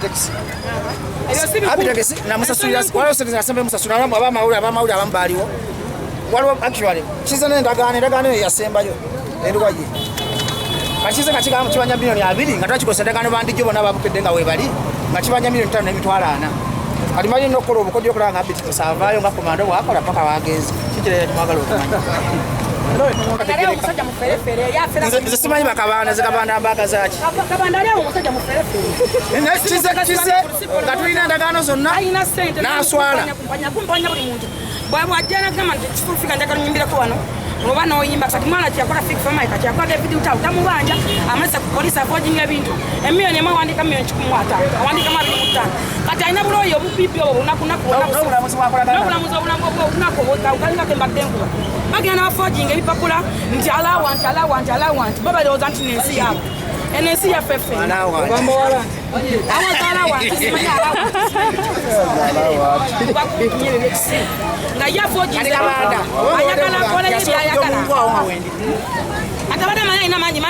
taxi apita taxi na musasulira wala oseza asembe musasulira abamawulire abambaliwo waliwo actually kize n'endagaano yasembayo endwaye kakize nga kigamba kibanja milioni 2 nga twakikosa endagaano bandijjo bonna babukedde nga weebali nga kibanja milioni 5 n'emitwalo 4 kati mali n'okukola obukodyo okulaba nga abiti tusavaayo nga komando bwakola paka wagenzi kikirere tumwagala okumanya nze simanyi bakabanda zikabanda mbaga zaki kize nga tulina endagaano zonna n'aswala bwajjana gamba nti kifulufika njagala nyimbireko wano oba noyimba kati mwana kyakola fik famaika kyakola David Utawu tamubanja amazisa ku polisi afojinga ebintu emiliyoni emu awandika miliyoni 15 awandika 25 kati alina buloyo obupipi obwo n'obulamuzi obunaku obukalingako embadde enkuba bagenda bafojinga ebipapula nti alawanti babalowooza nti nensi yaabo enensi yaffe nga yafojinga ayagala akole yebyayagala atabadde amanyi alina mangi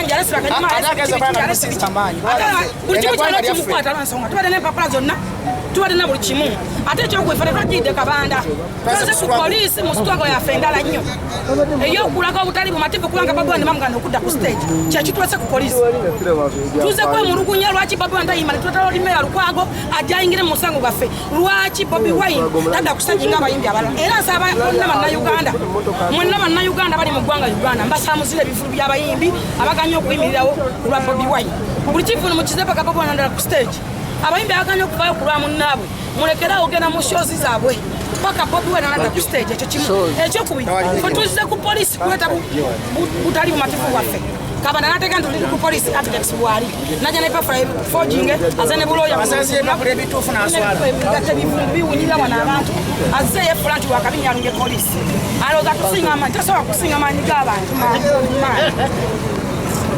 buli kimu kyona kimukwata lwansonga tubadde n'empapula zonna tubadde na buli kimu ate ekyokwefa tetwagidde kabanda tuze ku poliisi mu sitwago yaffe endala nnyo ey'okulaga obutali bumativu kubanga babwandi bamugana okudda ku stage kyekituwese ku poliisi tuze kwemulugunya lwaki Bobi Wine tayimba netwetala olimeya Lukwago ajja ayingire mu musango gwaffe lwaki Bobi Wine tadda ku stage ng'abayimbi abalala era nsaba mwenna bannayuganda bali mu ggwanga Uganda mbasaamuzira ebivulu by'abayimbi abaganya okuyimirirawo ku lwa Bobi Wine buli kivulu mukize paka Bobi Wine andala ku stage abayimbi abaganya okuvayo ku lwa munnaabwe mulekera ogenda mu shozi zaabwe paka Bobi Wine anadda ku stage ekyo kimu ekyokubiri fe tuzize ku polisi kuleta butali bumativu bwaffe kabanda nateka nti oliri ku polisi ati tekisibwali najja nepafula forging aze ne buloya biwunyira wana abantu azze yefula nti wakabinya alunge polisi alowooza kusinga amanyi tasobola kusinga maanyi g'abantu